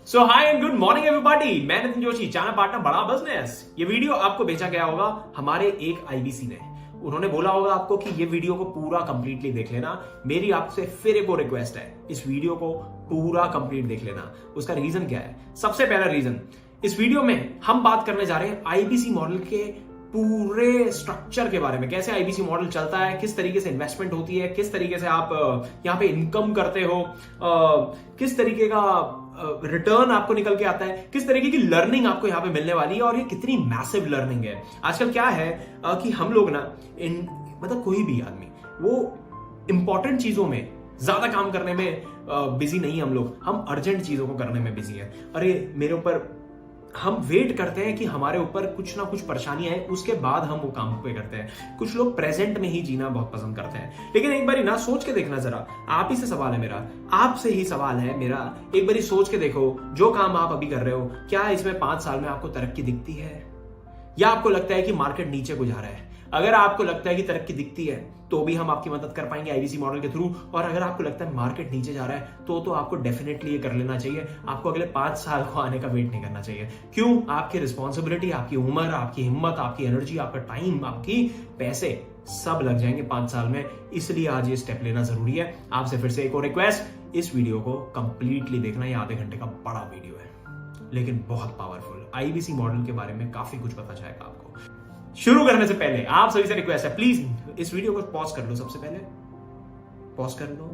So high and good morning everybody, मैं नितिन जोशी, चाना partner बड़ा बिजनेस। ये वीडियो आपको भेजा गया होगा हमारे एक आईबीसी ने। उन्होंने बोला होगा आपको कि ये वीडियो को पूरा कंप्लीटली देख लेना। मेरी आपसे फिर एक और रिक्वेस्ट है, इस वीडियो को पूरा कंप्लीट देख लेना। उसका रीजन क्या है? सबसे पहला रीजन, इस वीडियो में हम बात करने जा रहे हैं आईबीसी मॉडल के पूरे स्ट्रक्चर के बारे में। कैसे आईबीसी मॉडल चलता है, किस तरीके से इन्वेस्टमेंट होती है, किस तरीके से आप यहाँ पे इनकम करते हो, किस तरीके का रिटर्न आपको निकल के आता है, किस तरीके की लर्निंग आपको यहाँ पे मिलने वाली है और ये कितनी मैसिव लर्निंग है। आजकल क्या है कि हम लोग ना मतलब कोई भी आदमी वो इंपॉर्टेंट चीजों में ज्यादा काम करने में बिजी नहीं। हम अर्जेंट चीजों को करने में बिजी है। अरे मेरे ऊपर, हम वेट करते हैं कि हमारे ऊपर कुछ ना कुछ परेशानी आए, उसके बाद हम वो काम पे करते हैं। कुछ लोग प्रेजेंट में ही जीना बहुत पसंद करते हैं। लेकिन एक बारी ना सोच के देखना जरा, आप ही से सवाल है मेरा, आपसे ही सवाल है मेरा, एक बारी सोच के देखो, जो काम आप अभी कर रहे हो, क्या इसमें 5 साल में आपको तरक्की दिखती है, या आपको लगता है कि मार्केट नीचे को जा रहा है? अगर आपको लगता है कि तरक्की दिखती है तो भी हम आपकी मदद कर पाएंगे आईबीसी मॉडल के थ्रू। और अगर आपको लगता है मार्केट नीचे जा रहा है तो आपको डेफिनेटली ये कर लेना चाहिए। आपको अगले 5 साल को आने का वेट नहीं करना चाहिए। क्यों? आपकी रिस्पॉन्सिबिलिटी, आपकी उम्र, आपकी हिम्मत, आपकी एनर्जी, आपका टाइम, आपकी पैसे सब लग जाएंगे 5 साल में। इसलिए आज ये स्टेप लेना जरूरी है। आपसे फिर से एक और रिक्वेस्ट, इस वीडियो को कंप्लीटली देखना। ये आधे घंटे का बड़ा वीडियो है लेकिन बहुत पावरफुल। आईबीसी मॉडल के बारे में काफी कुछ पता चलेगा आपको। शुरू करने से पहले आप सभी से रिक्वेस्ट है, प्लीज इस वीडियो को पॉज कर लो। सबसे पहले पॉज कर लो।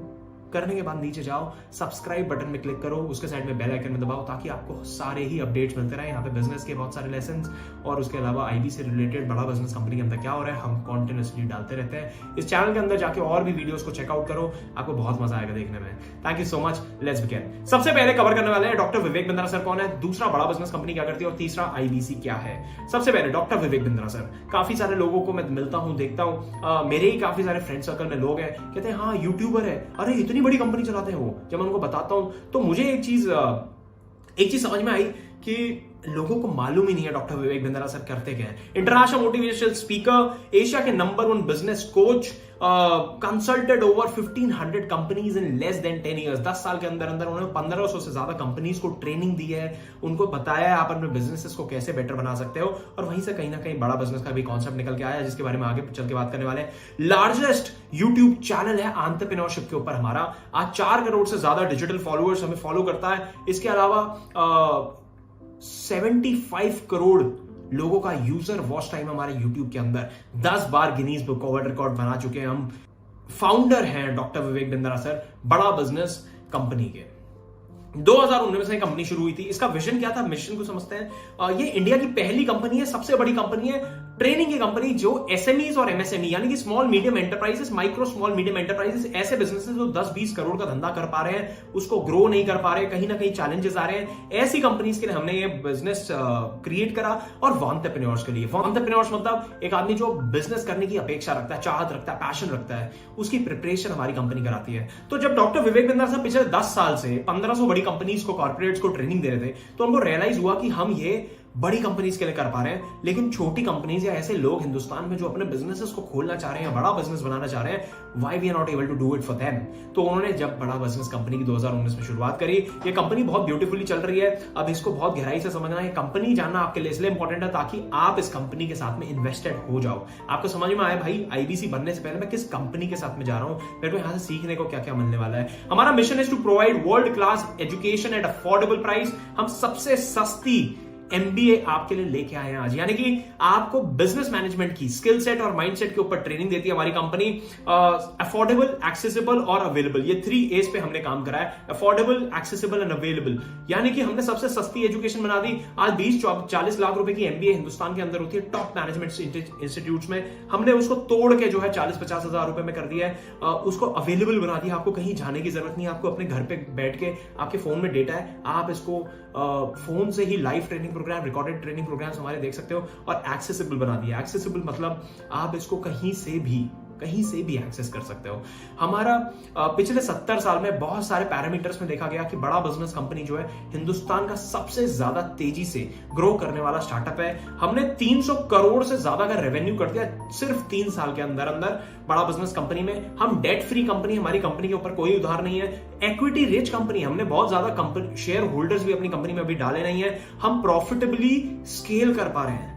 करने के बाद नीचे जाओ, सब्सक्राइब बटन में क्लिक करो, उसके साइड में बेल आइकन में दबाओ ताकि आपको सारे ही अपडेट्स मिलते रहे। यहाँ पे बिजनेस के बहुत सारे लेसन्स और उसके अलावा आईबी से रिलेटेड बड़ा बिजनेस कंपनी के अंदर क्या हो रहा है हम कॉन्टिन्यूसली डालते रहते हैं। इस चैनल के अंदर जाके और भी वीडियोस को चेकआउट करो, आपको बहुत मजा आएगा देखने में। Thank you so much. Let's begin. सबसे पहले कवर करने वाले हैं डॉक्टर विवेक बिंद्रा सर कौन है, दूसरा बड़ा बिजनेस कंपनी क्या करती है और तीसरा आईबीसी क्या है। सबसे पहले डॉक्टर विवेक बिंद्रा सर, काफी सारे लोगों को मैं मिलता हूँ, देखता हूँ, मेरे ही काफी सारे फ्रेंड सर्कल में लोग हैं, कहते हैं हाँ यूट्यूबर है, अरे इतनी बड़ी कंपनी चलाते हैं। जब मैं उनको बताता हूं तो मुझे एक चीज समझ में आई कि लोगों को मालूम ही नहीं है डॉक्टर विवेक बिंद्रा सर करते क्या है। इंटरनेशनल मोटिवेशनल स्पीकर, एशिया के number 1 business coach, consulted over 1500 companies in less than 10 years. 10 साल के अंदर अंदर उन्होंने 1500 से ज्यादा कंपनीज को ट्रेनिंग दी है, उनको बताया है आप अपने बिजनेसेस को कैसे बेटर बना सकते हो। और वहीं से कहीं ना कहीं बड़ा बिजनेस का भी कॉन्सेप्ट निकल के आया है जिसके बारे में आगे चल के बात करने वाले हैं। लार्जेस्ट यूट्यूब चैनल है एंटरप्रेन्योरशिप के ऊपर हमारा। आज 4 करोड़ से ज्यादा डिजिटल फॉलोअर्स हमें फॉलो करता है। इसके अलावा 75 करोड़ लोगों का यूजर वॉच टाइम हमारे YouTube के अंदर, 10 बार गिनीज बुक वर्ल्ड रिकॉर्ड बना चुके हैं हम। फाउंडर हैं डॉक्टर विवेक बिंद्रा सर बड़ा बिजनेस कंपनी के। 2019 में कंपनी शुरू हुई थी। इसका विजन क्या था, मिशन को समझते हैं। ये इंडिया की पहली कंपनी है, सबसे बड़ी कंपनी है, ट्रेनिंग की कंपनी जो एसएमईज और एमएसएमई यानी कि small medium enterprises, micro small medium enterprises, ऐसे बिजनेसेस जो 10-20 करोड़ का धंधा कर पा रहे हैं, उसको ग्रो नहीं कर पा रहे, कहीं ना कहीं चैलेंजेस आ रहे हैं, ऐसी कंपनीज के लिए हमने ये बिजनेस क्रिएट करा। और एंटरप्रेन्योर्स के लिए, एंटरप्रेन्योर्स मतलब एक आदमी जो बिजनेस करने की अपेक्षा रखता है, चाहत रखता है, पैशन रखता है, उसकी प्रिपरेशन हमारी कंपनी कराती है। तो जब डॉक्टर विवेक बिंद्रा साहब पिछले 10 साल से 1500 बड़ी कंपनीज को, कॉर्पोरेट्स को ट्रेनिंग दे रहे थे, तो उनको रियलाइज हुआ कि हम ये बड़ी कंपनीज के लिए कर पा रहे हैं, लेकिन छोटी कंपनीज या ऐसे लोग हिंदुस्तान में जो अपने बिजनेसेस को खोलना चाह रहे हैं, बड़ा बिजनेस बनाना चाह रहे हैं, why we are not able to do it for them. तो उन्होंने जब बड़ा बिजनेस कंपनी की 2019 में शुरुआत करी, ये कंपनी बहुत ब्यूटीफुली चल रही है। अब इसको बहुत गहराई से समझना है। कंपनी जानना आपके लिए इसलिए इंपॉर्टेंट है ताकि आप इस कंपनी के साथ में इन्वेस्टेड हो जाओ। आपको समझ में आए भाई आईबीसी बनने से पहले मैं किस कंपनी के साथ में जा रहा हूं, मेरे को यहां से सीखने को क्या क्या मिलने वाला है। हमारा mission is to provide world class education at affordable price. हम सबसे सस्ती एमबीए आपके लिए लेके आए हैं आज, यानी कि आपको बिजनेस मैनेजमेंट की स्किल सेट और माइंडसेट के ऊपर ट्रेनिंग देती है हमारी कंपनी। अफोर्डेबल, एक्सेसिबल और अवेलेबल, ये 3 A's पे हमने काम करा है। अफोर्डेबल, एक्सेसिबल एंड अवेलेबल, यानी कि हमने सबसे सस्ती एजुकेशन बना दी। आज 20-40 लाख रुपए की एमबीए हिंदुस्तान के अंदर होती है टॉप मैनेजमेंट इंस्टीट्यूट्स में, हमने उसको तोड़ के जो है 40-50 हजार रुपए में कर दिया है। उसको अवेलेबल बना दिया, आपको कहीं जाने की जरूरत नहीं है, आपको अपने घर पे बैठ के आपके फोन में डेटा है, आप इसको फोन से ही live training programme, recorded training programmes हमारे देख सकते हो। और एक्सेसिबल बना दिया। एक्सेसिबल मतलब आप इसको कहीं से भी कहीं से भी एक्सेस कर सकते हो। हमारा पिछले 70 साल में बहुत सारे पैरामीटर्स में देखा गया कि बड़ा बिजनेस कंपनी जो है हिंदुस्तान का सबसे ज्यादा तेजी से ग्रो करने वाला स्टार्टअप है। हमने 300 करोड़ से ज्यादा का रेवेन्यू कर दिया सिर्फ 3 साल के अंदर अंदर बड़ा बिजनेस कंपनी में। हम डेट फ्री कंपनी, हमारी कंपनी के ऊपर कोई उधार नहीं है। इक्विटी रिच कंपनी, हमने बहुत ज्यादा शेयर होल्डर्स भी अपनी कंपनी में अभी डाले नहीं है। हम प्रॉफिटेबली स्केल कर पा रहे हैं।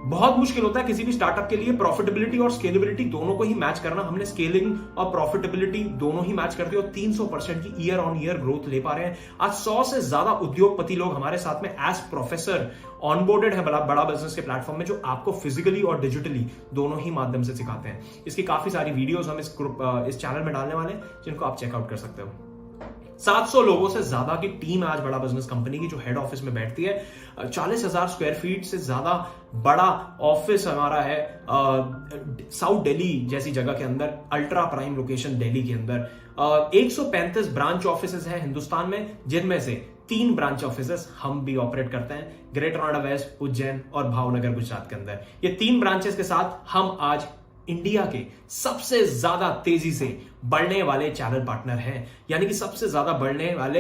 बहुत मुश्किल होता है किसी भी स्टार्टअप के लिए प्रॉफिटेबिलिटी और स्केलेबिलिटी दोनों को ही मैच करना। हमने स्केलिंग और प्रॉफिटेबिलिटी दोनों ही मैच करते हो। 300% की ईयर ऑन ईयर ग्रोथ ले पा रहे हैं। आज 100 से ज्यादा उद्योगपति लोग हमारे साथ में एज प्रोफेसर ऑनबोर्डेड है बड़ा बिजनेस के प्लेटफॉर्म में, जो आपको फिजिकली और डिजिटली दोनों ही माध्यम से सिखाते हैं। इसकी काफी सारी वीडियोस हम इस चैनल में डालने वाले हैं, जिनको आप चेकआउट कर सकते हो। 700 लोगों से ज्यादा की टीम है आज बड़ा बिजनेस कंपनी की, जो हेड ऑफिस में बैठती है। 40,000 स्क्वायर फीट से ज्यादा बड़ा ऑफिस हमारा है साउथ दिल्ली जैसी जगह के अंदर, अल्ट्रा प्राइम लोकेशन दिल्ली के अंदर। 135 ब्रांच ऑफिसेज हैं हिंदुस्तान में, जिनमें से 3 ब्रांच ऑफिसेस हम भी ऑपरेट करते हैं, ग्रेटर नोएडा वेस्ट, उज्जैन और भावनगर गुजरात के अंदर। ये 3 ब्रांचेस के साथ हम आज इंडिया के सबसे ज्यादा तेजी से बढ़ने वाले चैनल पार्टनर हैं। यानी कि सबसे ज्यादा बढ़ने वाले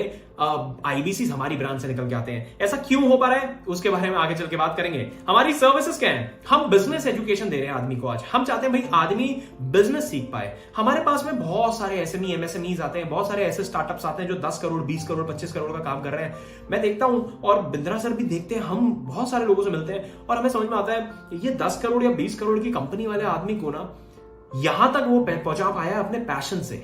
आईबीसी हमारी ब्रांच से निकल के आते हैं। ऐसा क्यों हो पा रहा है उसके बारे में आगे चल के बात करेंगे। हमारी सर्विसेज क्या है? हम बिजनेस एजुकेशन दे रहे हैं आदमी को। आज हम चाहते हैं भाई आदमी बिजनेस सीख पाए। हमारे पास में बहुत सारे एसएमई एमएसएमईज आते हैं, बहुत सारे ऐसे स्टार्टअप्स आते हैं जो 10 करोड़ 20 करोड़ 25 करोड़ का काम कर रहे हैं। मैं देखता हूं और बिंद्रा सर भी देखते हैं, हम बहुत सारे लोगों से मिलते हैं और हमें समझ में आता है ये 10 करोड़ या 20 करोड़ की कंपनी वाले आदमी को ना यहां तक वो पहुंचा पाया अपने पैशन से।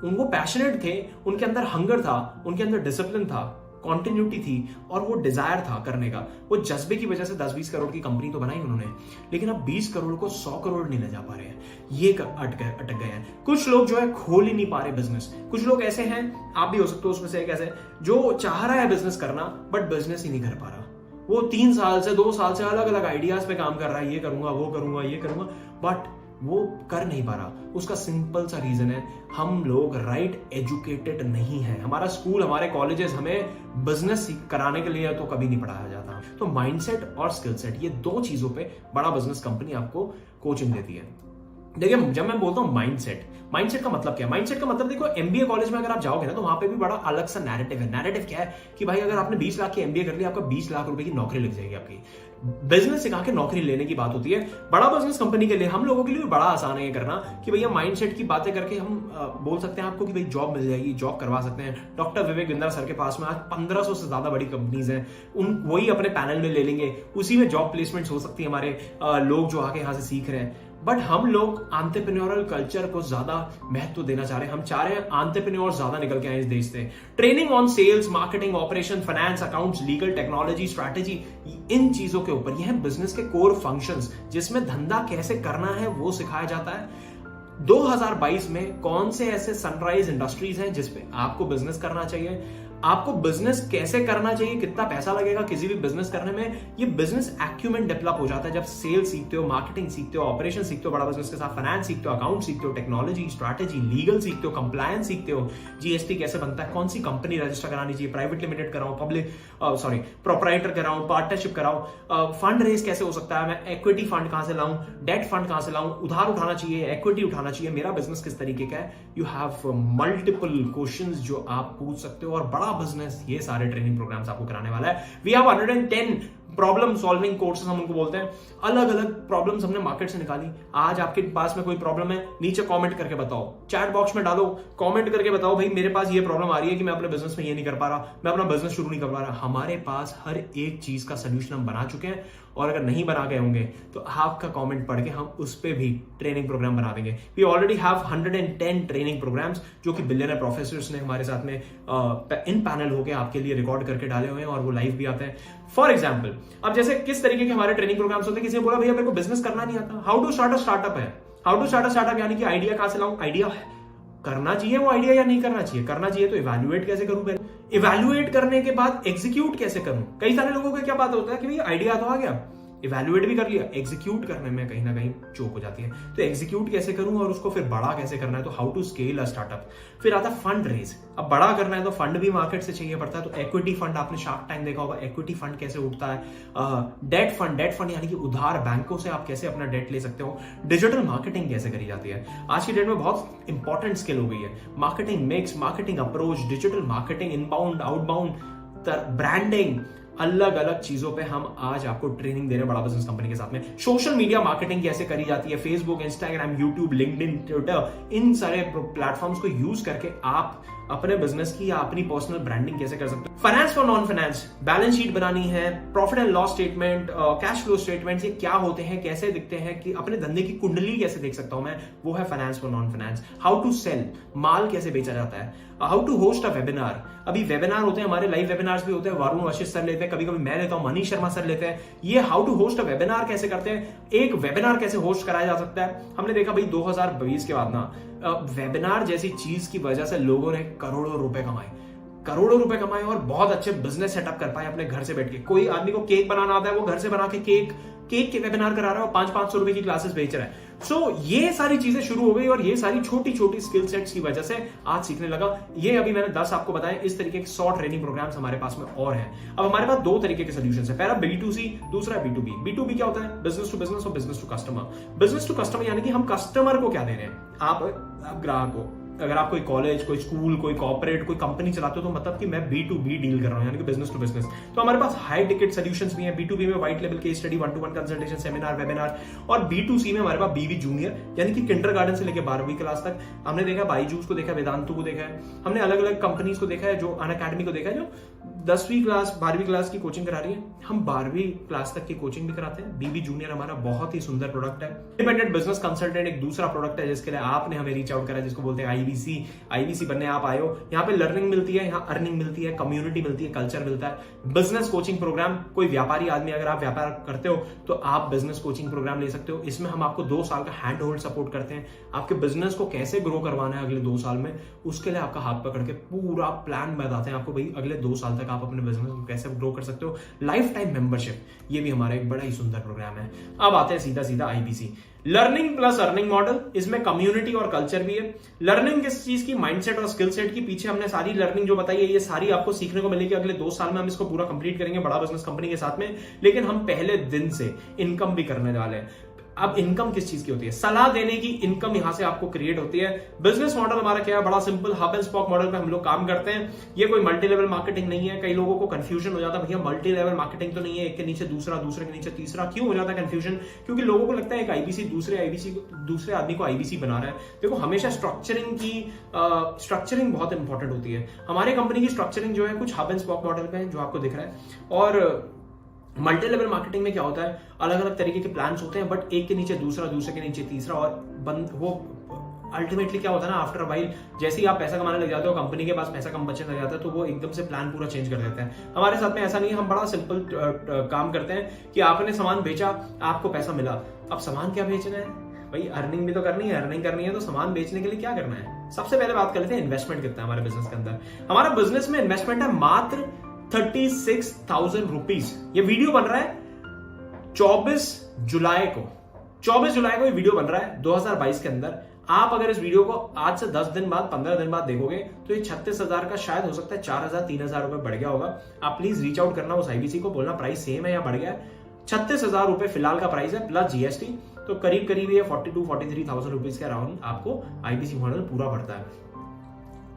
उनको पैशनेट थे, उनके अंदर हंगर था, उनके अंदर डिसिप्लिन था, कॉन्टिन्यूटी थी और वो डिजायर था करने का। वो जज्बे की वजह से 10-20 करोड़ की कंपनी तो बनाई उन्होंने, लेकिन अब 20 करोड़ को 100 करोड़ नहीं ले जा पा रहे हैं। ये अटक गए हैं। कुछ लोग जो है खोल ही नहीं पा रहे बिजनेस। कुछ लोग ऐसे हैं, आप भी हो सकते हो उसमें से एक ऐसे, जो चाह रहा है बिजनेस करना बट बिजनेस ही नहीं कर पा रहा। वो 3 साल से 2 साल से अलग अलग आइडियाज पे काम कर रहा है, ये करूंगा वो करूंगा ये करूंगा, बट वो कर नहीं पा रहा। उसका सिंपल सा रीजन है, हम लोग राइट एजुकेटेड नहीं है। हमारा स्कूल, हमारे कॉलेजेस हमें बिजनेस कराने के लिए तो कभी नहीं पढ़ाया जाता। तो माइंडसेट और स्किल सेट, ये 2 चीजों पे बड़ा बिजनेस कंपनी आपको कोचिंग देती है। देखिए, जब मैं बोलता हूं माइंडसेट का मतलब क्या है? माइंडसेट का मतलब देखो, एमबीए कॉलेज में अगर आप जाओगे ना तो वहां पे भी बड़ा अलग सा नैरेटिव है। नैरेटिव क्या है कि भाई अगर आपने 20 लाख की एमबीए कर ली, आपका 20 लाख रुपए की नौकरी लग जाएगी आपकी। बिजनेस सिखा के नौकरी लेने की बात होती है। बड़ा बिजनेस कंपनी के लिए, हम लोगों के लिए भी बड़ा आसान है ये करना कि भैया माइंडसेट की बातें करके हम बोल सकते हैं आपको कि भाई जॉब मिल जाएगी, जॉब करवा सकते हैं। डॉक्टर विवेक बिंद्रा सर के पास में आज 1500 से ज्यादा बड़ी कंपनीज हैं, वही अपने पैनल में ले लेंगे, उसी में जॉब प्लेसमेंट हो सकती है हमारे लोग जो आके यहां से सीख रहे हैं। बट हम लोग एंटरप्रेन्योरल कल्चर को ज्यादा महत्व देना चाह रहे हैं। हम चाह रहे हैं एंटरप्रेन्योर ज्यादा निकल के आए इस देश से। Training on sales, marketing, operation, finance, accounts, legal, technology, strategy, इन चीजों के ऊपर, ये है बिजनेस के कोर फंक्शंस, जिसमें धंधा कैसे करना है वो सिखाया जाता है। 2022 में कौन से ऐसे सनराइज इंडस्ट्रीज हैं जिसपे आपको बिजनेस करना चाहिए, आपको बिजनेस कैसे करना चाहिए, कितना पैसा लगेगा किसी भी बिजनेस करने में। ये बिजनेस एक्यूमेंट डेवलप हो जाता है जब सेल्स सीखते हो, मार्केटिंग सीखते हो, ऑपरेशन सीखते हो, बड़ा बिजनेस के साथ फाइनेंस सीखते हो, अकाउंट सीखते हो, टेक्नोलॉजी, स्ट्रैटेजी, लीगल सीखते हो, कंप्लायंस सीखते हो, जीएसटी कैसे बनता है, कौन सी कंपनी रजिस्टर करानी चाहिए, प्राइवेट लिमिटेड कराऊं, प्रोप्राइटर कराऊं, पार्टनरशिप कराऊं, फंड रेज कैसे हो सकता है, मैं इक्विटी फंड कहां से लाऊं, डेट फंड कहां से लाऊं, उधार उठाना चाहिए, इक्विटी उठाना चाहिए, मेरा बिजनेस किस तरीके का है। यू हैव मल्टीपल क्वेश्चंस जो आप पूछ सकते हो और बड़ा बिजनेस ये सारे ट्रेनिंग प्रोग्राम्स आपको कराने वाला है। We have 110 problem solving courses, हम उनको बोलते हैं। अलग अलग प्रॉब्लम्स हमने मार्केट से निकाली। आज आपके पास में कोई प्रॉब्लम है, नीचे कमेंट करके बताओ, चैट बॉक्स में डालो, कमेंट करके बताओ भाई मेरे पास ये प्रॉब्लम आ रही है कि मैं अपने बिजनेस में ये नहीं कर पा रहा, मैं अपना बिजनेस शुरू नहीं कर पा रहा। हमारे पास हर एक चीज का सोल्यूशन हम बना चुके हैं, और अगर नहीं बना गए होंगे तो आपका कमेंट पढ़ के हम उस पर भी ट्रेनिंग प्रोग्राम बना देंगे। We already have 110 training programs जो कि बिलियनर प्रोफेसर्स ने हमारे साथ में इन पैनल होकर आपके लिए रिकॉर्ड करके डाले हुए हैं, और वो लाइव भी आते हैं। फॉर एग्जाम्पल, अब जैसे किस तरीके के हमारे ट्रेनिंग प्रोग्राम्स होते हैं, किसी ने बोला भैया मेरे को बिजनेस करना नहीं आता, how to start a startup है। How to start a startup यानी कि आइडिया कहां से लाऊं, आइडिया करना चाहिए वो आइडिया या नहीं करना चाहिए, करना चाहिए तो इवैल्यूएट कैसे करूं, पहले इवैल्यूएट करने के बाद एग्जीक्यूट कैसे करूं। कई सारे लोगों का क्या बात होता है कि भैया आइडिया तो आ गया, इवैल्यूएट भी कर लिया, एग्जीक्यूट करने में कहीं ना कहीं चूक हो जाती है। तो एग्जीक्यूट कैसे करूं और उसको फिर बड़ा कैसे करना है, तो how to scale a startup. फिर आता फंड रेज। अब बड़ा करना है तो फंड भी मार्केट से चाहिए पड़ता है, तो इक्विटी फंड, आपने शार्क टैंक देखा होगा, इक्विटी फंड कैसे उठता है। डेट फंड यानी कि उधार, बैंकों से आप कैसे अपना डेट ले सकते हो। डिजिटल मार्केटिंग कैसे करी जाती है, आज की डेट में बहुत इंपॉर्टेंट स्किल हो गई है। Marketing mix, marketing approach, digital marketing, inbound outbound, branding, अलग अलग चीजों पे हम आज आपको ट्रेनिंग दे रहे हैं बड़ा बिजनेस कंपनी के साथ में। सोशल मीडिया मार्केटिंग कैसे करी जाती है, Facebook, Instagram, YouTube, LinkedIn, Twitter, इन सारे प्लेटफॉर्म्स को यूज करके आप अपने बिजनेस की या अपनी पर्सनल ब्रांडिंग कैसे कर सकते हो। Finance for non finance, balance sheet बनानी है, profit and loss statement, cash flow statement, ये क्या होते हैं, कैसे दिखते हैं, कि अपने धंधे की कुंडली कैसे देख सकता हूं मैं, वो है finance for non finance. How to sell, माल कैसे बेचा जाता है। How to host a webinar, अभी वेबिनार होते हैं हमारे, लाइव वेबिनार्स भी होते हैं, वरुण वशिष्ठ सर लेते हैं, कभी कभी मैं लेता हूं, मनीष शर्मा सर लेते हैं। ये how to host a webinar कैसे करते हैं, एक वेबिनार कैसे होस्ट कराया जा सकता है। हमने देखा भाई 2020 के बाद ना वेबिनार जैसी चीज की वजह से लोगों ने करोड़ों रुपए कमाए और बहुत अच्छे बिजनेस सेटअप कर पाए अपने घर से बैठ के। कोई आदमी को केक बनाना आता है, वो घर से बना के केक के वेबिनार करा रहा है और 500-500 रुपए की क्लासेस बेच रहा है। सो ये सारी चीजें शुरू हो गई और ये सारी छोटी छोटी स्किल सेट्स की वजह से आज सीखने लगा। ये अभी मैंने 10 आपको बताया, इस तरीके के 100 ट्रेनिंग प्रोग्राम्स हमारे पास में और हैं। अब हमारे पास 2 तरीके के सोल्यूशन है, पहला B2C, दूसरा B2B। B2B क्या होता है, बिजनेस टू बिजनेस और business to customer. Business to customer यानी कि हम कस्टमर को क्या दे रहे हैं, आप ग्राहक को। अगर आप कोई कॉलेज, कोई स्कूल, कोई कॉर्पोरेट, कोई कंपनी चलाते हो तो मतलब कि मैं B2B डील कर रहा हूं, यानी कि बिजनेस टू बिजनेस। तो हमारे पास हाई टिकट सॉल्यूशंस भी हैं। B2B में white level case study, 1-to-1 consultation, seminar, webinar. और B2C में हमारे पास BV जूनियर, यानी कि किंडरगार्टन से लेकर 12वीं क्लास तक। हमने देखा बाईजूस को देखा, वेदांतु को देखा है, हमने अलग अलग कंपनीज को देखा है, जो अनअकैडमी को देखा है, जो 10वीं क्लास 12वीं क्लास की कोचिंग करा रही है। हम 12वीं क्लास तक की कोचिंग भी कराते हैं। BV जूनियर हमारा बहुत ही सुंदर प्रोडक्ट है। इंडिपेंडेंट बिजनेस कंसल्टेंट एक दूसरा प्रोडक्ट है जिसके लिए आपने हमें रीच आउट करा, जिसको बोलते हैं IBC बनने आप आए हो। यहाँ पे लर्निंग मिलती है, यहाँ अर्निंग मिलती है, कम्युनिटी मिलती है, कल्चर मिलता है। बिजनेस कोचिंग प्रोग्राम, कोई व्यापारी आदमी अगर आप व्यापार करते हो तो आप बिजनेस कोचिंग प्रोग्राम ले सकते हो। इसमें हम आपको 2 साल का हैंड होल्ड सपोर्ट करते हैं। आपके बिजनेस को कैसे ग्रो करवाना है अगले 2 साल में, उसके लिए आपका हाथ पकड़ के पूरा प्लान बताते हैं आपको, भाई अगले 2 साल तक आप अपने बिजनेस को कैसे ग्रो कर सकते हो। लाइफ टाइम मेंबरशिप, ये भी हमारा एक बड़ा ही सुंदर प्रोग्राम है। अब आते हैं सीधा IBC, learning plus earning model. इसमें कम्युनिटी और कल्चर भी है। लर्निंग किस चीज की, माइंडसेट और स्किल सेट की। पीछे हमने सारी लर्निंग जो बताई है, ये सारी आपको सीखने को मिलेगी। अगले 2 साल में हम इसको पूरा कंप्लीट करेंगे बड़ा बिजनेस कंपनी के साथ में। लेकिन हम पहले दिन से इनकम भी करने वाले हैं। अब इनकम किस चीज की होती है, सलाह देने की इनकम यहां से आपको क्रिएट होती है। बिजनेस मॉडल हमारा क्या है, बड़ा simple, hub and spoke model पे हम लोग काम करते हैं। ये कोई मल्टी लेवल मार्केटिंग नहीं है। कई लोगों को कंफ्यूजन हो जाता है, भैया मल्टी लेवल मार्केटिंग तो नहीं है, एक के नीचे दूसरा, दूसरे के नीचे तीसरा। क्यों हो जाता है कंफ्यूजन, क्योंकि लोगों को लगता है एक IBC दूसरे आदमी को IBC बना रहा है। देखो हमेशा स्ट्रक्चरिंग बहुत इंपॉर्टेंट होती है। हमारी कंपनी की स्ट्रक्चरिंग जो है कुछ हब एंड स्पॉक मॉडल पे है, जो आपको दिख रहा है। और मल्टी लेवल मार्केटिंग में क्या होता है, अलग अलग तरीके के प्लान्स होते हैं, बट एक के नीचे दूसरा, दूसरे के नीचे तीसरा। और वो अल्टीमेटली क्या होता है ना, आफ्टर वाइल जैसे ही आप पैसा कमाने लग जाते हो, कंपनी के पास पैसा कम बचने लग जाता है, तो वो एकदम से प्लान पूरा चेंज कर देते हैं। हमारे साथ में ऐसा नहीं है। हम बड़ा सिंपल काम करते हैं कि आपने सामान बेचा, आपको पैसा मिला। अब सामान क्या बेचना है भाई, अर्निंग भी तो करनी है। अर्निंग करनी है तो सामान बेचने के लिए क्या करना है। सबसे पहले बात कर लेते हैं इन्वेस्टमेंट कितना है हमारे बिजनेस के अंदर। हमारा बिजनेस में इन्वेस्टमेंट है मात्र 36,000 रुपीज। ये वीडियो बन रहा है 24 जुलाई को ये वीडियो बन रहा है 2022 के अंदर। आप अगर इस वीडियो को आज से 10 दिन बाद, 15 दिन बाद देखोगे तो ये 36,000 का शायद हो सकता है 4,000, 3,000 रुपए बढ़ गया होगा। आप प्लीज रीच आउट करना उस IBC को, बोलना प्राइस सेम है या बढ़ गया है। 36,000 रुपए फिलहाल का प्राइस है प्लस GST, तो करीब ये 42-43,000 रुपीज के अराउंड आपको IBC मॉडल पूरा पड़ता है।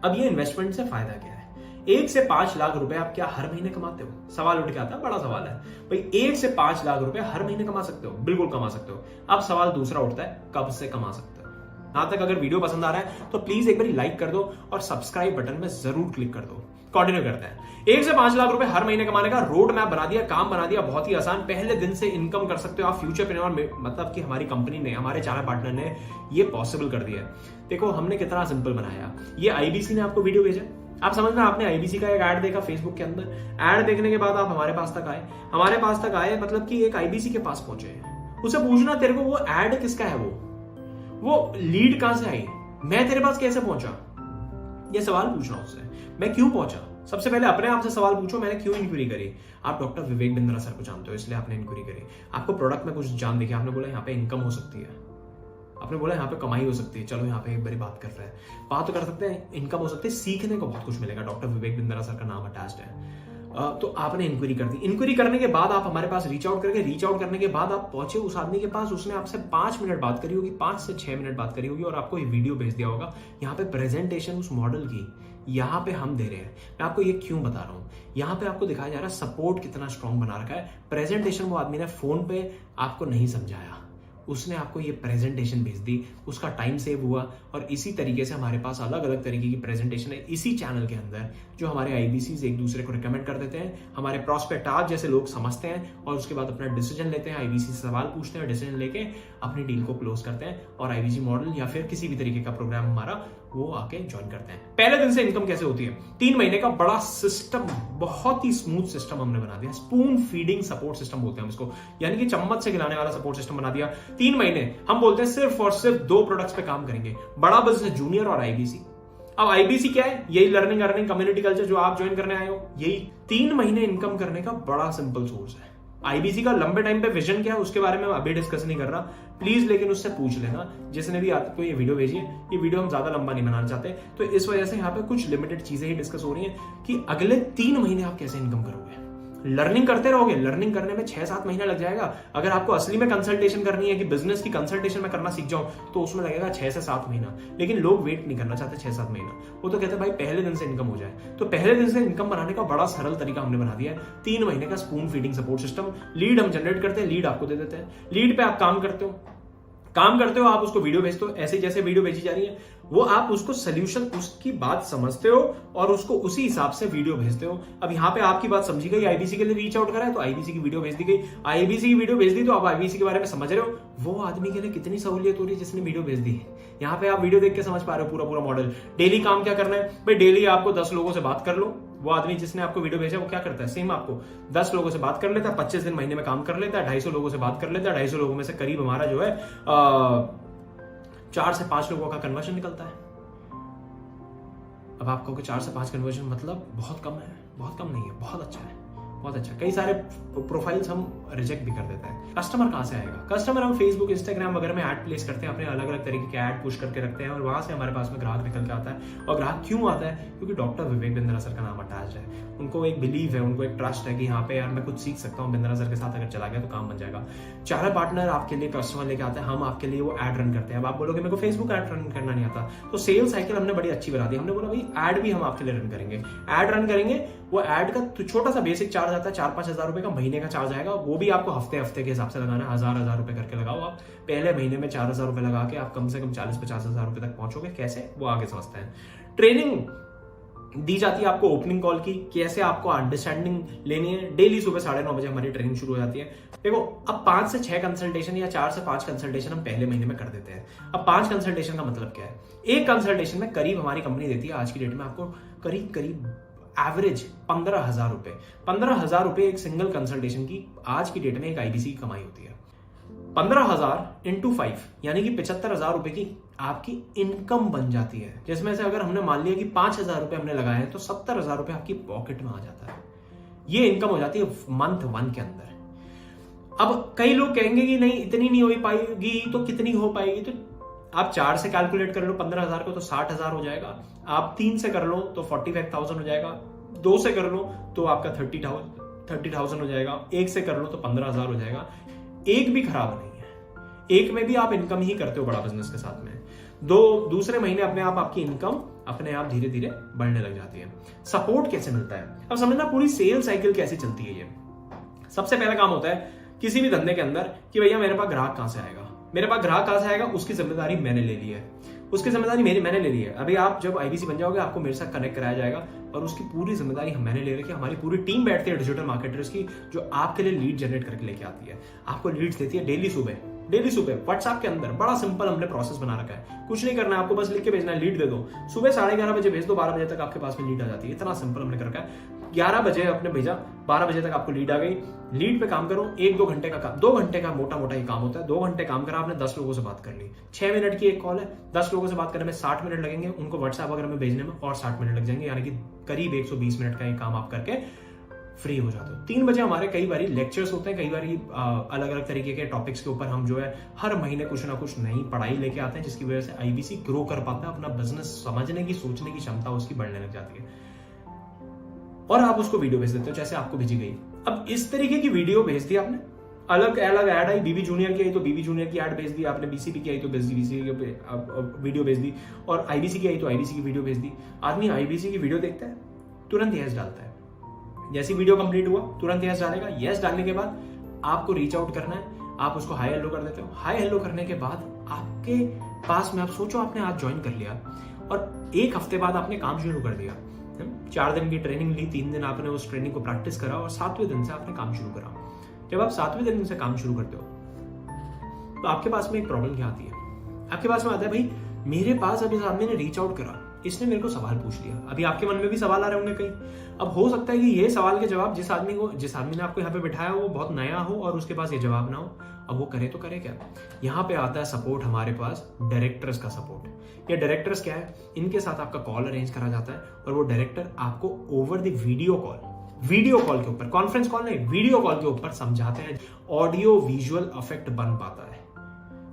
अब ये इन्वेस्टमेंट से फायदा क्या है, 1 से 5 लाख रुपए आप क्या हर महीने कमाते हो? सवाल उठ के आता है, बड़ा सवाल है भाई। 1 से 5 लाख रुपए हर महीने कमा सकते हो? बिल्कुल कमा सकते हो। अब सवाल दूसरा उठता है, कब से कमा सकते हो? यहां तक अगर वीडियो पसंद आ रहा है तो प्लीज एक बार लाइक कर दो और सब्सक्राइब बटन में जरूर क्लिक कर दो। कंटिन्यू करते हैं। 1 से 5 लाख रुपए हर महीने कमाने का रोड मैप बना दिया, काम बना दिया, बहुत ही आसान। पहले दिन से इनकम कर सकते हो आप। फ्यूचरप्रेन्योर मतलब कि हमारी कंपनी ने, हमारे चैनल पार्टनर ने ये पॉसिबल कर दिया है। देखो हमने कितना सिंपल बनाया। ये IBC ने आपको वीडियो भेजा, आप समझ में, आपने IBC का एक ऐड देखा फेसबुक के अंदर। ऐड देखने के बाद आप हमारे पास तक आए मतलब कि एक IBC के पास पहुंचे। उसे पूछना तेरे को वो ऐड किसका है, वो लीड कहां से आई, मैं तेरे पास कैसे पहुंचा, ये सवाल पूछना उससे। मैं क्यों पहुंचा, सबसे पहले अपने आप से सवाल पूछो, मैंने क्यों इंक्वायरी करी। आप डॉक्टर विवेक बिंद्रा सर को जानते हो, इसलिए आपने इंक्वायरी करी। आपको प्रोडक्ट में कुछ जान देखी, आपने बोला यहाँ पे इनकम हो सकती है, आपने बोला यहाँ पे कमाई हो सकती है, चलो यहाँ पे एक बारी बात कर रहे हैं, बात तो कर सकते हैं, इनकम हो सकती है, सीखने को बहुत कुछ मिलेगा, डॉक्टर विवेक बिंद्रा सर का नाम अटैच्ड है। तो आपने इंक्वायरी कर दी। इंक्वायरी करने के बाद आप हमारे पास रीच आउट करने के बाद आप पहुंचे उस आदमी के पास, उसने आपसे 5 मिनट बात करी होगी, 5 से 6 मिनट बात करी होगी और आपको ये वीडियो भेज दिया होगा। यहाँ पे प्रेजेंटेशन उस मॉडल की यहाँ पे हम दे रहे हैं। मैं आपको ये क्यों बता रहा हूँ, यहाँ पे आपको दिखाया जा रहा है सपोर्ट कितना स्ट्रॉन्ग बना रखा है। प्रेजेंटेशन वो आदमी ने फोन पे आपको नहीं समझाया, उसने आपको ये प्रेजेंटेशन भेज दी, उसका टाइम सेव हुआ। और इसी तरीके से हमारे पास अलग अलग तरीके की प्रेजेंटेशन है इसी चैनल के अंदर, जो हमारे आईबीसी एक दूसरे को रिकमेंड कर देते हैं। हमारे प्रॉस्पेक्ट आज जैसे लोग समझते हैं और उसके बाद अपना डिसीजन लेते हैं, आईबीसी से सवाल पूछते हैं, डिसीजन लेके अपनी डील को क्लोज करते हैं और आईबीसी मॉडल या फिर किसी भी तरीके का प्रोग्राम हमारा वो आके ज्वाइन करते हैं। पहले दिन से इनकम कैसे होती है, 3 महीने का बड़ा सिस्टम, बहुत ही स्मूथ सिस्टम हमने बना दिया। स्पून फीडिंग सपोर्ट सिस्टम बोलते हैं हम इसको, यानी कि चम्मच से खिलाने वाला सपोर्ट सिस्टम बना दिया। 3 महीने हम बोलते हैं सिर्फ और सिर्फ 2 प्रोडक्ट्स पे काम करेंगे, बड़ा बिजनेस जूनियर और आईबीसी। अब आईबीसी क्या है, यही लर्निंग अर्निंग कम्युनिटी कल्चर जो आप ज्वाइन करने आए हो, यही 3 महीने इनकम करने का बड़ा सिंपल सोर्स है। आईबीसी का लंबे टाइम पे विजन क्या है उसके बारे में मैं अभी डिस्कस नहीं कर रहा, प्लीज लेकिन उससे पूछ लेना जिसने भी आपको ये वीडियो भेजी है। ये वीडियो हम ज्यादा लंबा नहीं बनाना चाहते, तो इस वजह से यहाँ पे कुछ लिमिटेड चीजें ही डिस्कस हो रही हैं कि अगले 3 महीने आप कैसे इनकम करोगे। लर्निंग करते रहोगे, लर्निंग करने में 6-7 महीना लग जाएगा। अगर आपको असली में कंसल्टेशन करनी है कि बिजनेस की कंसल्टेशन में करना सीख जाऊं, तो उसमें लगेगा 6 से 7 महीना। लेकिन लोग वेट नहीं करना चाहते 6-7 महीना, वो तो कहते हैं भाई पहले दिन से इनकम हो जाए। तो पहले दिन से इनकम बनाने का बड़ा सरल तरीका हमने बना दिया है, 3 महीने का spoon feeding support system. Lead हम जनरेट करते हैं, लीड आपको दे देते हैं, लीड पे आप काम करते हो, आप उसको वीडियो भेजते हो, ऐसे जैसे वीडियो भेजी जा रही है वो आप उसको सोल्यूशन, उसकी बात समझते हो और उसको उसी हिसाब से वीडियो भेजते हो। अब यहाँ पे आपकी बात समझी गई, आईबीसी के लिए रीच आउट करा है तो आईबीसी की वीडियो भेज दी गई, आईबीसी की वीडियो भेज दी तो आप आईबीसी के बारे में समझ रहे हो। वो आदमी के लिए कितनी सहूलियत हो रही है जिसने वीडियो भेज दी है। यहाँ पे आप वीडियो देख के समझ पा रहे हो पूरा मॉडल। डेली काम क्या करना है भाई, डेली आपको 10 लोगों से बात कर लो। वो आदमी जिसने आपको वीडियो भेजा वो क्या करता है, सेम आपको 10 लोगों से बात कर लेता है, 25 दिन महीने में काम कर लेता है, 250 लोगों से बात कर लेता है। 250 लोगों में से करीब हमारा जो है 4 से 5 लोगों का कन्वर्जन निकलता है। अब आप कहोगे 4 से 5 कन्वर्जन मतलब बहुत कम है, बहुत कम नहीं है, बहुत अच्छा है, बहुत अच्छा। कई सारे प्रोफाइल्स हम रिजेक्ट भी कर देते हैं। कस्टमर कहां से आएगा, कस्टमर हम फेसबुक इंस्टाग्राम वगैरह में ऐड प्लेस करते हैं, अपने अलग अलग तरीके के ऐड पुश करके रखते हैं और वहां से हमारे पास में ग्राहक निकल के आता है। और ग्राहक क्यों आता है, क्योंकि डॉक्टर विवेक बिंद्रा सर का नाम अटैच है। उनको एक बिलीव है, उनको एक ट्रस्ट है कि यहाँ पे यार मैं कुछ सीख सकता हूँ, बिंद्रा सर के साथ अगर चला गया तो काम बन जाएगा। चैनल पार्टनर आपके लिए कस्टमर लेके आता है, हम आपके लिए वो ऐड रन करते हैं। अब आप बोलोगे मेरे को फेसबुक ऐड रन करना नहीं आता, तो सेल साइकिल हमने बड़ी अच्छी बना दी। हमने बोला भाई ऐड भी हम आपके लिए रन करेंगे, ऐड रन करेंगे। वो ऐड का छोटा सा बेसिक चार्ज आता है, 4-5 हजार रुपए का महीने का चार्ज आएगा। वो भी आपको हफ्ते के हिसाब से लगाना है, 1000 रुपए करके लगाओ आप। पहले महीने में 4000 रुपए लगा के आप कम से कम 40-50 हजार रुपए तक पहुंचोगे। कैसे, वो आगे समझते हैं। ट्रेनिंग दी जाती है आपको ओपनिंग कॉल की, कैसे आपको अंडरस्टैंडिंग लेनी है। डेली सुबह 9:30 बजे हमारी ट्रेनिंग शुरू हो जाती है। देखो अब 5 से 6 कंसल्टेशन या 4 से 5 कंसल्टेशन हम पहले महीने में कर देते हैं। अब 5 कंसल्टेशन का मतलब क्या है, एक कंसल्टेशन में करीब हमारी कंपनी देती है आज की डेट में आपको करीब एवरेज 15,000 रुपए। 15,000 रुपए एक सिंगल कंसल्टेशन की आज की डेट में एक आईबीसी की कमाई होती है। 15,000 इंटू 5 यानी कि 75,000 रुपए की आपकी इनकम बन जाती है, जिसमें से अगर हमने मान लिया कि 5,000 रुपए हमने लगाए हैं तो 70,000 रुपए आपकी पॉकेट में आ जाता है। ये इनकम हो जाती है मंथ 1 के अंदर। अब कई लोग कहेंगे कि नहीं इतनी नहीं हो पाएगी, तो कितनी हो पाएगी, तो आप 4 से कैलकुलेट कर लो 15,000 को तो 60,000 हो जाएगा। आप 3 से कर लो तो 45,000 हो जाएगा। 2 से कर लो तो आपका 30,000 हो जाएगा। 1 से कर लो तो 15,000 हो जाएगा। एक भी खराब नहीं है, एक में भी आप इनकम ही करते हो बड़ा बिजनेस के साथ में। दूसरे महीने अपने आप आपकी इनकम अपने आप धीरे धीरे बढ़ने लग जाती है। सपोर्ट कैसे मिलता है, अब समझना पूरी सेल साइकिल कैसे चलती है। ये सबसे पहला काम होता है किसी भी धंधे के अंदर कि भैया मेरे पास ग्राहक कहां से आएगा, मेरे पास ग्राहक कहां से आएगा, उसकी जिम्मेदारी मैंने ले ली है, उसकी जिम्मेदारी मैंने ले ली है। अभी आप जब आईबीसी बन जाओगे आपको मेरे साथ कनेक्ट कराया जाएगा और उसकी पूरी जिम्मेदारी मैंने ले रखी है। हमारी पूरी टीम बैठती है डिजिटल मार्केटर्स की, जो आपके लिए लीड जनरेट करके लेके आती है, आपको लीड्स देती है डेली सुबह डेली सुबह व्हाट्सएप के अंदर बड़ा सिंपल हमने प्रोसेस बना रखा है, कुछ नहीं करना है आपको, बस लिख के भेजना है, लीड दे दो, सुबह 11:30 बजे भेज दो, 12 बजे तक आपके पास में लीड आ जाती है। इतना सिंपल हमने कर रखा है। 11 बजे आपने भेजा, 12 बजे तक आपको लीड आ गई, लीड पे काम करो। 1-2 घंटे का 2 घंटे का मोटा मोटा ही काम होता है। 2 घंटे काम करा आपने, 10 लोगों से बात कर ली, 6 मिनट की एक कॉल है, 10 लोगों से बात करने में 60 मिनट लगेंगे, उनको व्हाट्सएप वगैरह में भेजने में और 60 मिनट लग जाएंगे, यानी कि करीब 120 मिनट का ये काम आप करके फ्री हो जाते हो। 3 बजे हमारे कई बारी लेक्चर्स होते हैं, कई बारी अलग अलग तरीके के टॉपिक्स के ऊपर हम जो है हर महीने कुछ ना कुछ नई पढ़ाई लेके आते हैं, जिसकी वजह से आईबीसी ग्रो कर पाता है, अपना बिजनेस समझने की सोचने की क्षमता उसकी बढ़ने लग जाती है, और आप उसको वीडियो भेज देते हो जैसे आपको भेजी गई। अब इस तरीके की वीडियो भेज दी आपने, अलग अलग ऐड आई, बीबी जूनियर की आई तो बीबी जूनियर की ऐड भेज दी आपने, बीसीबी की आई तो बीसीबी की वीडियो भेज दी, और आईबीसी की आई तो आईबीसी की वीडियो भेज दी। आदमी आईबीसी की वीडियो देखता है, तुरंत यस डालता है, जैसी वीडियो कंप्लीट हुआ तुरंत यस डालेगा। यस डालने के बाद आपको रीच आउट करना है, आप उसको हाई हेलो कर देते हो। हाई हेलो करने के बाद आपके पास में, आप सोचो आपने आज ज्वाइन कर लिया और 1 हफ्ते बाद आपने काम शुरू कर दिया, 4 दिन की ट्रेनिंग ली, 3 दिन आपने उस ट्रेनिंग को प्रैक्टिस करा और 7वें दिन से आपने काम शुरू करा। जब आप 7वें दिन से काम शुरू करते हो तो आपके पास में एक प्रॉब्लम क्या आती है, आपके पास में आता है भाई मेरे पास अभी इस आदमी ने रीच आउट करा, इसने मेरे को सवाल पूछ लिया। अभी आपके मन में भी सवाल आ रहे होंगे कहीं। अब हो सकता है कि ये सवाल के जवाब जिस आदमी ने आपको यहाँ पे बिठाया हो वो बहुत नया हो और उसके पास ये जवाब ना हो। अब वो करे तो करे क्या? यहाँ पे आता है सपोर्ट हमारे पास, डायरेक्टर्स का सपोर्ट। ये डायरेक्टर्स क्या है, इनके साथ आपका कॉल अरेंज करा जाता है और वो डायरेक्टर आपको ओवर द वीडियो कॉल के ऊपर, कॉन्फ्रेंस कॉल नहीं, वीडियो कॉल के ऊपर समझाते हैं। ऑडियो विजुअल इफेक्ट बन पाता है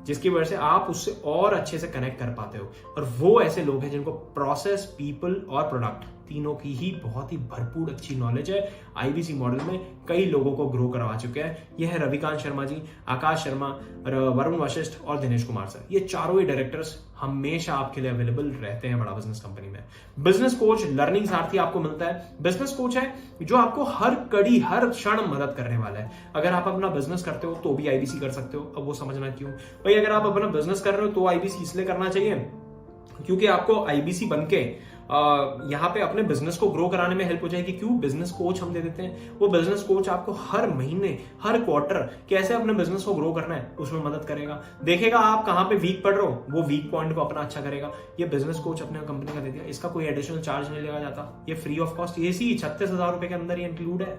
जिसकी वजह से आप उससे और अच्छे से कनेक्ट कर पाते हो। और वो ऐसे लोग हैं जिनको प्रोसेस, पीपल और प्रोडक्ट तीनों की ही बहुत ही भरपूर अच्छी नॉलेज है। आईबीसी मॉडल में कई लोगों को ग्रो करवा चुके हैं। यह है रविकांत शर्मा जी, आकाश शर्मा, वरुण वशिष्ठ और दिनेश कुमार सर। ये चारों ही डायरेक्टर्स हमेशा आपके लिए अवेलेबल रहते हैं बड़ा बिजनेस कंपनी में। बिजनेस कोच, लर्निंग सारथी आपको मिलता है। बिजनेस कोच है जो आपको हर कड़ी, हर क्षण मदद करने वाला है। अगर आप अपना बिजनेस करते हो तो भी आईबीसी कर सकते हो। अब वो समझना क्यों भाई, अगर आप अपना बिजनेस कर रहे हो तो आईबीसी इसलिए करना चाहिए क्योंकि आपको आईबीसी बनके यहाँ पे अपने बिजनेस को ग्रो कराने में हेल्प हो जाएगी। क्यों? बिजनेस कोच हम दे देते हैं। वो बिजनेस कोच आपको हर महीने, हर क्वार्टर कैसे अपने बिजनेस को ग्रो करना है उसमें मदद करेगा। देखेगा आप कहाँ पे वीक पड़ रहे हो, वो वीक पॉइंट को अपना अच्छा करेगा। ये बिजनेस कोच अपने कंपनी का दे दिया, इसका कोई एडिशनल चार्ज नहीं लिया जाता, ये फ्री ऑफ कॉस्ट, ये 36,000 रुपए के अंदर ये इंक्लूड है।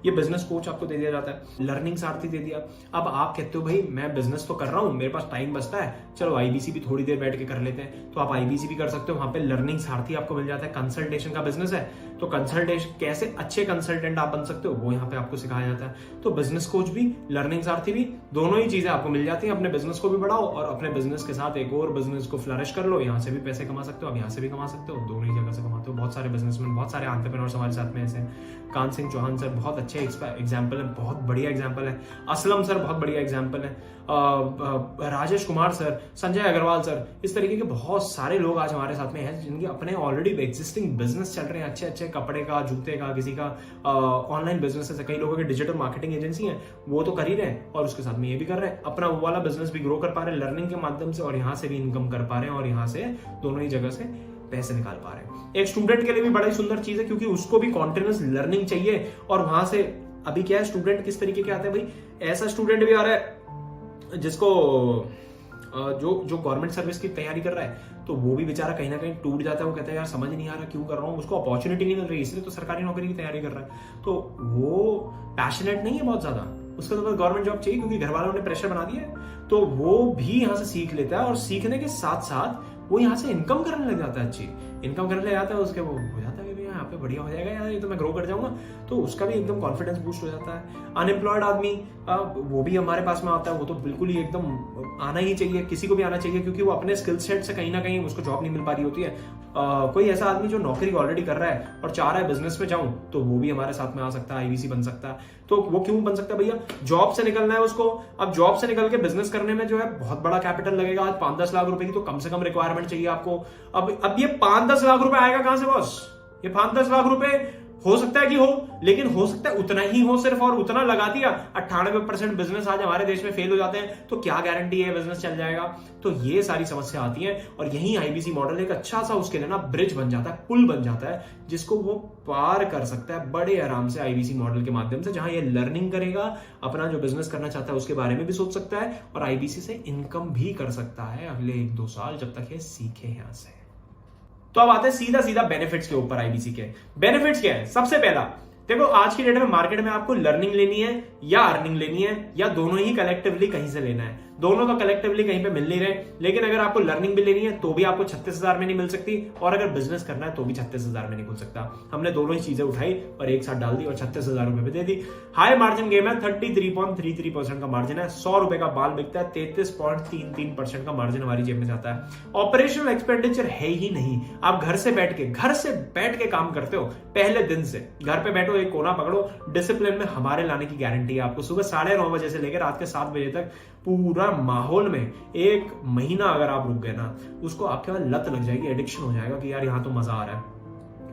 ये बिजनेस कोच आपको दे दिया जाता है। लर्निंग सारथी दे दिया। अब आप कहते हो भाई मैं बिजनेस तो कर रहा हूं, मेरे पास टाइम बचता है, चलो आईबीसी भी थोड़ी देर बैठ के कर लेते हैं, तो आप आईबीसी भी कर सकते हो। वहां पे लर्निंग सारथी आपको मिल जाता है। कंसल्टेशन का बिजनेस है तो कंसल्टेशन कैसे अच्छे कंसल्टेंट आप बन सकते हो वो यहाँ पे आपको सिखाया जाता है। तो बिजनेस कोच भी, लर्निंग सारथी भी, दोनों ही चीजें आपको मिल जाती हैं। अपने बिजनेस को भी बढ़ाओ और अपने बिजनेस के साथ एक और बिजनेस को फ्लरिश कर लो। यहाँ से भी पैसे कमा सकते हो, आप यहाँ से भी कमा सकते हो, दोनों ही जगह से कमाते हो। बहुत सारे बिजनेसमैन, बहुत सारे एंटरप्रेन्योर्स हमारे साथ में ऐसे हैं। कान सिंह चौहान सर बहुत अच्छे एग्जाम्पल है, बहुत बढ़िया एग्जाम्पल है। असलम सर बहुत बढ़िया एग्जाम्पल है। राजेश कुमार सर, संजय अग्रवाल सर, इस तरीके के बहुत सारे लोग आज हमारे साथ में हैं जिनके अपने ऑलरेडी एग्जिस्टिंग बिजनेस चल रहे हैं, अच्छे अच्छे कपड़े का, जूते का, किसी का ऑनलाइन बिजनेस है, कई लोगों की डिजिटल मार्केटिंग एजेंसी है, वो तो कर ही रहे हैं और उसके साथ में ये भी कर रहे हैं। अपना वो वाला बिजनेस भी ग्रो कर पा रहे हैं लर्निंग के माध्यम से और यहाँ से भी इनकम कर पा रहे हैं और यहाँ से दोनों ही जगह से पैसे निकाल पा रहे हैं। एक स्टूडेंट के लिए भी बड़ा ही सुंदर चीज है क्योंकि उसको भी कॉन्टिन्यूस लर्निंग चाहिए और वहां से अभी क्या है, स्टूडेंट किस तरीके के आते हैं भाई, ऐसा स्टूडेंट भी आ रहा है जिसको जो गवर्नमेंट सर्विस की तैयारी कर रहा है तो वो भी बेचारा कहीं ना कहीं टूट जाता है। वो कहता है यार समझ नहीं आ रहा क्यों कर रहा हूँ, उसको अपॉर्चुनिटी नहीं मिल रही इसलिए तो सरकारी नौकरी की तैयारी कर रहा है। तो वो पैशनेट नहीं है बहुत ज्यादा, उसको तो बस गवर्नमेंट जॉब चाहिए क्योंकि घर वालों ने प्रेशर बना दिया है। तो वो भी यहाँ से सीख लेता है और सीखने के साथ साथ वो यहाँ से इनकम करने लग जाता है, अच्छी इनकम करने लग जाता है। उसके वो हो जाता है कि यहाँ पे बढ़िया हो जाएगा यार, ये तो मैं ग्रो कर जाऊंगा, तो उसका भी एकदम कॉन्फिडेंस बूस्ट हो जाता है। अनएम्प्लॉयड आदमी वो भी हमारे पास में आता है, वो तो बिल्कुल ही एकदम आना ही चाहिए, किसी को भी आना चाहिए क्योंकि वो अपने स्किल सेट से कहीं ना कहीं उसको जॉब नहीं मिल पा रही होती है। कोई ऐसा आदमी जो नौकरी ऑलरेडी कर रहा है और चाह रहा है बिजनेस में जाऊं तो वो भी हमारे साथ में आ सकता है, आईबीसी बन सकता है। तो वो क्यों बन सकता है भैया, जॉब से निकलना है उसको। अब जॉब से निकल के बिजनेस करने में जो है बहुत बड़ा कैपिटल लगेगा, आज 5-10 लाख रुपए की तो कम से कम रिक्वायरमेंट चाहिए आपको। अब ये 5-10 लाख रुपए आएगा कहां से बॉस? ये 5-10 लाख रुपए हो सकता है कि हो, लेकिन हो सकता है उतना ही हो सिर्फ, और उतना लगा दिया। 98% बिजनेस आज हमारे देश में फेल हो जाते हैं, तो क्या गारंटी है बिजनेस चल जाएगा? तो ये सारी समस्या आती है, और यही आईबीसी मॉडल एक अच्छा सा उसके लिए ना ब्रिज बन जाता है, पुल बन जाता है, जिसको वो पार कर सकता है बड़े आराम से आईबीसी मॉडल के माध्यम से, जहां ये लर्निंग करेगा, अपना जो बिजनेस करना चाहता है उसके बारे में भी सोच सकता है, और आईबीसी से इनकम भी कर सकता है अगले 1-2 साल, जब तक ये सीखे यहां से। तो अब आते हैं सीधा सीधा बेनिफिट्स के ऊपर। आईबीसी के बेनिफिट्स क्या है? सबसे पहला, देखो आज की डेट में मार्केट में आपको लर्निंग लेनी है या अर्निंग लेनी है, या दोनों ही कलेक्टिवली कहीं से लेना है। दोनों तो कलेक्टिवली कहीं पे मिल नहीं रहे, लेकिन अगर आपको लर्निंग भी लेनी है तो भी आपको 36,000 में नहीं मिल सकती, और अगर बिजनेस करना है तो भी 36,000 में नहीं खुल सकता। हमने दोनों ही चीजें उठाई और एक साथ डाल दी और 36,000 रुपए में दे दी। हाई मार्जिन गेम है, 33.33% का मार्जिन है, 100 रुपए का बाल बिकता है, 33.33% का मार्जिन हमारी जेब में जाता है। ऑपरेशनल एक्सपेंडिचर है ही नहीं, आप घर से बैठ के काम करते हो। पहले दिन से घर पे बैठो, एक कोना पकड़ो, डिसिप्लिन में हमारे लाने की गारंटी है आपको। सुबह 9:30 बजे से लेकर रात के 7 बजे तक पूरा माहौल में 1 महीना अगर आप रुक गए ना, उसको आपके बाद लत लग जाएगी, एडिक्शन हो जाएगा कि यार यहां तो मजा आ रहा है।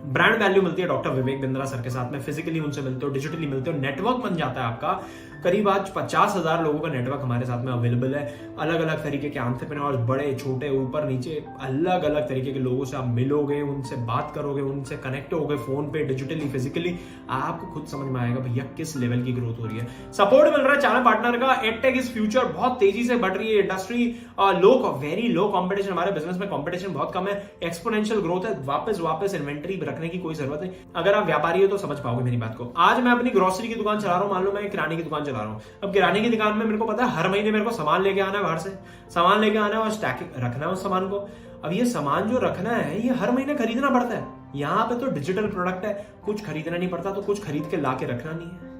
ब्रांड वैल्यू मिलती है डॉक्टर विवेक बिंद्रा सर के साथ में, फिजिकली उनसे मिलते हो, डिजिटली मिलते हो, नेटवर्क बन जाता है आपका। करीब आज 50,000 लोगों का नेटवर्क हमारे साथ में अवेलेबल है। अलग अलग तरीके के एंटरप्रेन्योर्स, बड़े छोटे ऊपर नीचे, अलग अलग तरीके के लोगों से आप मिलोगे, उनसे बात करोगे, उनसे कनेक्ट होगे, फोन पे, डिजिटली, फिजिकली। आपको खुद समझ में आएगा भैया किस लेवल की ग्रोथ हो रही है। सपोर्ट मिल रहा है चैनल पार्टनर का। एडटेक इज फ्यूचर, बहुत तेजी से बढ़ रही है इंडस्ट्री, वेरी लो कॉम्पिटिशन, हमारे बिजनेस में कॉम्पिटिशन बहुत कम है, एक्सपोनेंशियल ग्रोथ है। वापस इन्वेंट्री रखने की कोई जरूरत नहीं। अगर आप व्यापारी हो तो समझ पाओगे मेरी बात को। आज मैं अपनी ग्रोसरी की दुकान चला रहा हूं, मान लो मैं किराने की दुकान चला रहा हूं। अब किराने की दुकान में मेरे को पता है हर महीने मेरे को सामान लेके आना है, बाहर से सामान लेके आना है और स्टैक रखना है उस सामान को। अब ये सामान जो रखना है ये हर महीने खरीदना पड़ता है। यहां पे तो डिजिटल प्रोडक्ट है, कुछ खरीदना नहीं पड़ता, तो कुछ खरीद के लाके रखना नहीं है।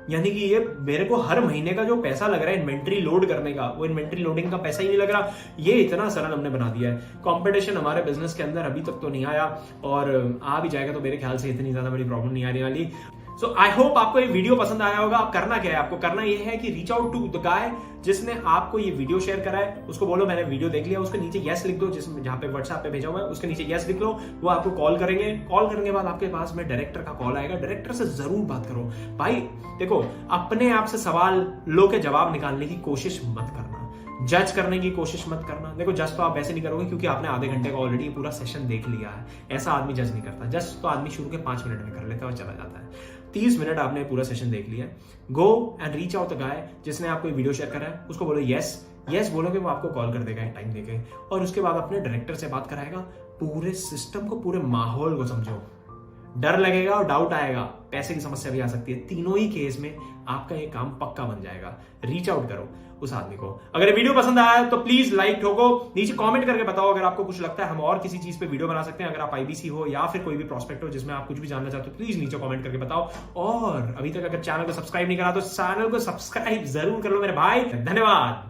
यानी कि ये मेरे को हर महीने का जो पैसा लग रहा है इन्वेंट्री लोड करने का, वो इन्वेंट्री लोडिंग का पैसा ही नहीं लग रहा। ये इतना सरल हमने बना दिया है। कंपटीशन हमारे बिजनेस के अंदर अभी तक तो नहीं आया, और आ भी जाएगा तो मेरे ख्याल से इतनी ज्यादा बड़ी प्रॉब्लम नहीं आने वाली। सो आई होप आपको ये वीडियो पसंद आया होगा। आप करना क्या है, आपको करना ये है कि reach out to the guy जिसने आपको ये वीडियो शेयर करा है, उसको बोलो मैंने वीडियो देख लिया, उसके नीचे यस लिख दो, जिसमें जहां पे व्हाट्सएप पे भेजा हुआ है उसके नीचे यस लिख लो। वो आपको कॉल करेंगे, कॉल करने के बाद आपके पास में डायरेक्टर का कॉल आएगा। डायरेक्टर से जरूर बात करो भाई। देखो, अपने आप से सवाल लो के जवाब निकालने की कोशिश मत करना, जज करने की कोशिश मत करना। देखो, जज तो आप वैसे नहीं करोगे क्योंकि आपने आधे घंटे का ऑलरेडी पूरा सेशन देख लिया है। ऐसा आदमी जज नहीं करता। जज तो आदमी शुरू के 5 मिनट में कर लेता है और चला जाता है। 30 मिनट आपने पूरा सेशन देख लिया है। Go and reach out the guy जिसने आपको वीडियो शेयर करा है, उसको बोलो यस बोलोगे, वो आपको कॉल कर देगा टाइम देके, और उसके बाद अपने डायरेक्टर से बात कराएगा। पूरे सिस्टम को, पूरे माहौल को समझो। डर लगेगा और डाउट आएगा, पैसे की समस्या भी आ सकती है। तीनों ही केस में आपका ये काम पक्का बन जाएगा। रीच आउट करो उस आदमी को। अगर वीडियो पसंद आया तो प्लीज लाइक ठोको, नीचे कमेंट करके बताओ अगर आपको कुछ लगता है हम और किसी चीज पे वीडियो बना सकते हैं। अगर आप आईबीसी हो या फिर कोई भी प्रोस्पेक्ट हो जिसमें आप कुछ भी जानना चाहते हो, प्लीज नीचे कमेंट करके बताओ। और अभी तक अगर चैनल को सब्सक्राइब नहीं करा तो चैनल को सब्सक्राइब जरूर कर लो मेरे भाई। धन्यवाद।